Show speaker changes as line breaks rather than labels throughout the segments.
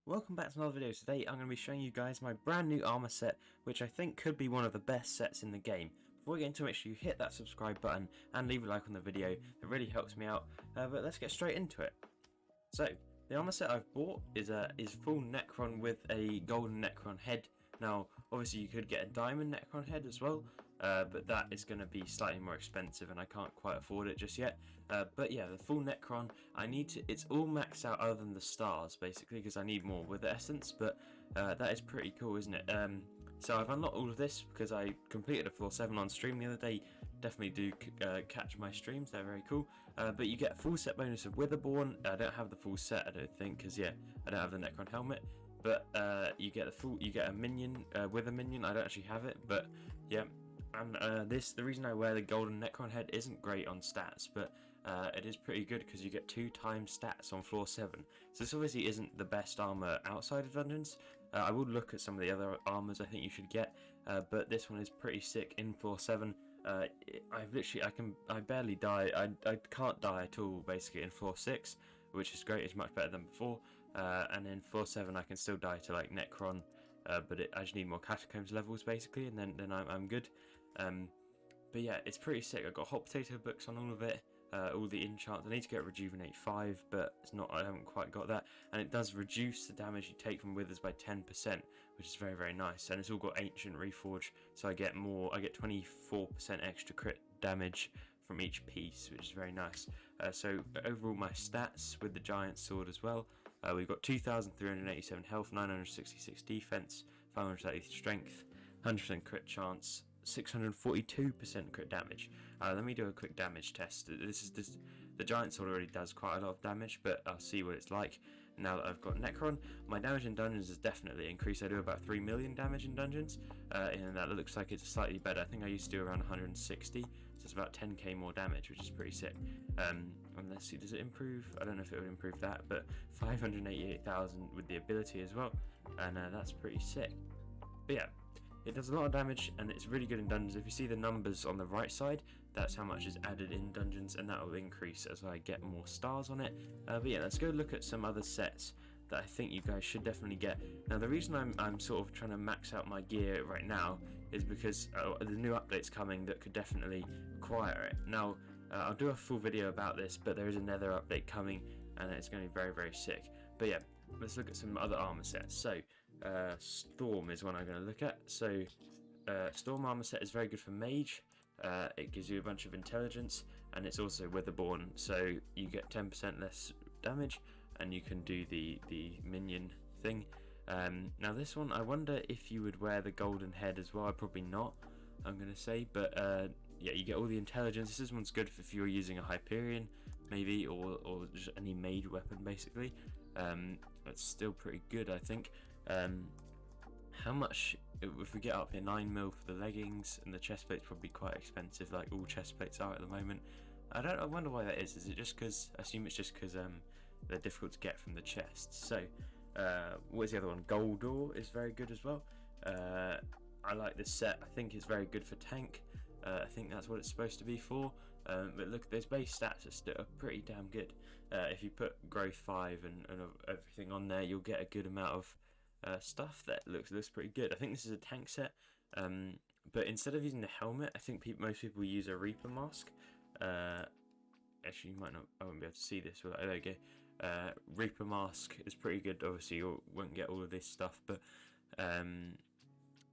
Welcome back to another video. Today I'm going to be showing you guys my brand new armor set, which I think could be one of the best sets in the game. Before we get into it, make sure you hit that subscribe button and leave a like on the video. It really helps me out, but let's get straight into it. So, the armor set I've bought is full Necron with a golden Necron head. Now, obviously you could get a diamond Necron head as well, but that is going to be slightly more expensive and I can't quite afford it just yet. But yeah, the full Necron, it's all maxed out other than the stars basically, because I need more with the essence, but that is pretty cool, isn't it? So I've unlocked all of this because I completed a floor 7 on stream the other day. Definitely do catch my streams, they're very cool. But you get a full set bonus of Witherborn. I don't have the full set, I don't think, because yeah, I don't have the Necron helmet. But you get a minion, Wither minion. I don't actually have it, but yeah. And the reason I wear the golden Necron head isn't great on stats, but it is pretty good because you get 2 times stats on floor 7. So this obviously isn't the best armor outside of dungeons. I will look at some of the other armors I think you should get, but this one is pretty sick in floor 7. I barely die. I can't die at all basically in floor 6, which is great. It's much better than before. And in floor 7 I can still die to like Necron, but I just need more catacombs levels basically, and then I'm good. But yeah, it's pretty sick. I've got hot potato books on all of it, all the enchants. I need to get rejuvenate 5, but it's not. I haven't quite got that, and it does reduce the damage you take from withers by 10%, which is very, very nice. And it's all got ancient reforge, so I get more. I get 24% extra crit damage from each piece, which is very nice. So overall, my stats with the giant sword as well. We've got 2,387 health, 966 defense, 530 strength, 100% crit chance, 642% crit damage. Let me do a quick damage test. The giant sword already does quite a lot of damage, but I'll see what it's like now that I've got Necron. My damage in dungeons has definitely increased. I do about 3 million damage in dungeons, and that looks like it's slightly better. I think I used to do around 160, so it's about 10k more damage, which is pretty sick. And let's see, does it improve? I don't know if it would improve that, but 588,000 with the ability as well, and that's pretty sick. But yeah, it does a lot of damage and it's really good in dungeons. If you see the numbers on the right side, that's how much is added in dungeons, and that will increase as I get more stars on it. But yeah, let's go look at some other sets that I think you guys should definitely get. Now the reason I'm sort of trying to max out my gear right now is because the new update's coming that could definitely require it. Now I'll do a full video about this, but there is another update coming and it's going to be very, very sick. But yeah, let's look at some other armor sets. So Storm is one I'm going to look at. So Storm armor set is very good for mage. It gives you a bunch of intelligence, and it's also Witherborn, so you get 10% less damage, and you can do the minion thing. Now this one, I wonder if you would wear the golden head as well. Probably not, I'm going to say, but yeah, you get all the intelligence. This one's good if you're using a Hyperion, maybe, or just any mage weapon, basically. It's still pretty good, I think. How much, if we get up here, 9 mil for the leggings, and the chest plate's probably quite expensive, like all chest plates are at the moment. I wonder why that is. Is it just because, I assume it's just because they're difficult to get from the chests. So, what is the other one? Goldor is very good as well. I like this set. I think it's very good for tank. I think that's what it's supposed to be for. But look, those base stats are still pretty damn good. If you put growth 5 and everything on there, you'll get a good amount of stuff that looks pretty good. I think this is a tank set, but instead of using the helmet, I think most people use a Reaper mask. Actually, you might not. I won't be able to see this. But there you go. Reaper mask is pretty good. Obviously, you won't get all of this stuff, but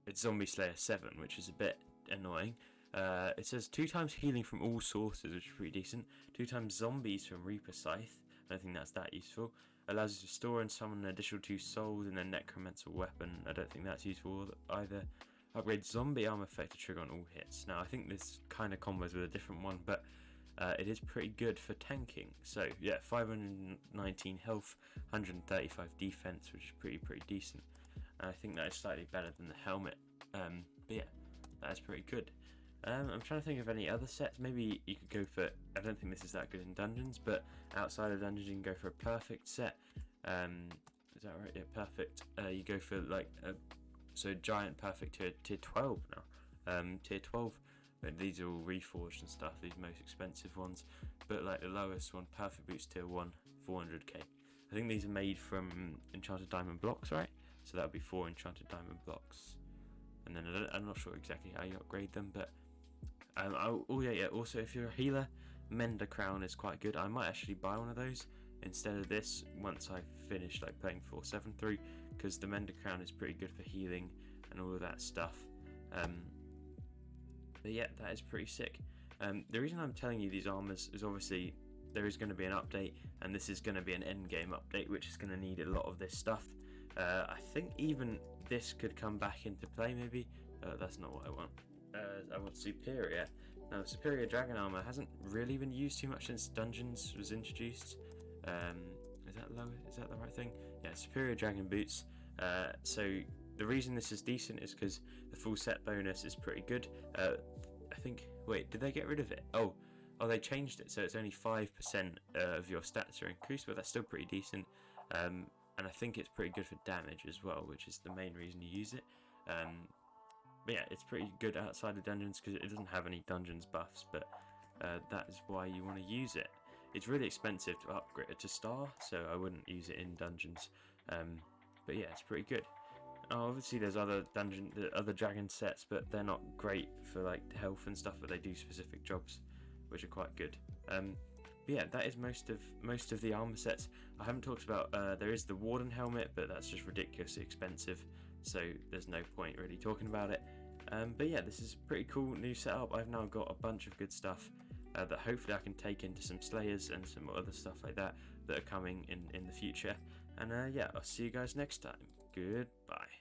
it's Zombie Slayer 7, which is a bit annoying. It says 2 times healing from all sources, which is pretty decent. 2 times zombies from Reaper Scythe. I don't think that's that useful. Allows you to store and summon an additional 2 souls in a necromancer weapon. I don't think that's useful either. Upgrade zombie armor effect to trigger on all hits. Now I think this kind of combos with a different one, but it is pretty good for tanking. So yeah, 519 health, 135 defense, which is pretty decent. And I think that is slightly better than the helmet. But yeah, that is pretty good. I'm trying to think of any other sets. Maybe you could go for, I don't think this is that good in dungeons, but outside of dungeons you can go for a perfect set. Is that right? Yeah, perfect. You go for like so giant perfect tier 12 now. Tier 12, but these are all reforged and stuff, these most expensive ones. But like the lowest one, perfect boots tier 1, 400k. I think these are made from enchanted diamond blocks, right? So that would be 4 enchanted diamond blocks. And then I'm not sure exactly how you upgrade them, but also if you're a healer, Mender Crown is quite good. I might actually buy one of those instead of this once I finish like playing 4-7 through, because the Mender Crown is pretty good for healing and all of that stuff. But yeah, that is pretty sick. The reason I'm telling you these armors is obviously there is going to be an update, and this is going to be an end game update, which is going to need a lot of this stuff. I think even this could come back into play, maybe. That's not what I want. I want Superior. Now, Superior Dragon Armor hasn't really been used too much since Dungeons was introduced. Is that low? Is that the right thing? Yeah, Superior Dragon Boots. So the reason this is decent is because the full set bonus is pretty good. I think. Wait, did they get rid of it? Oh, they changed it, so it's only 5% of your stats are increased, but that's still pretty decent. And I think it's pretty good for damage as well, which is the main reason you use it. But yeah, it's pretty good outside of dungeons because it doesn't have any dungeons buffs, but that is why you want to use it. It's really expensive to upgrade it to star, so I wouldn't use it in dungeons. But yeah, it's pretty good. Obviously there's other dragon sets, but they're not great for like health and stuff, but they do specific jobs which are quite good. But yeah, that is most of the armor sets. I haven't talked about there is the Warden helmet, but that's just ridiculously expensive, so there's no point really talking about it. But yeah, this is a pretty cool new setup. I've now got a bunch of good stuff that hopefully I can take into some Slayers and some other stuff like that are coming in the future. And yeah, I'll see you guys next time. Goodbye.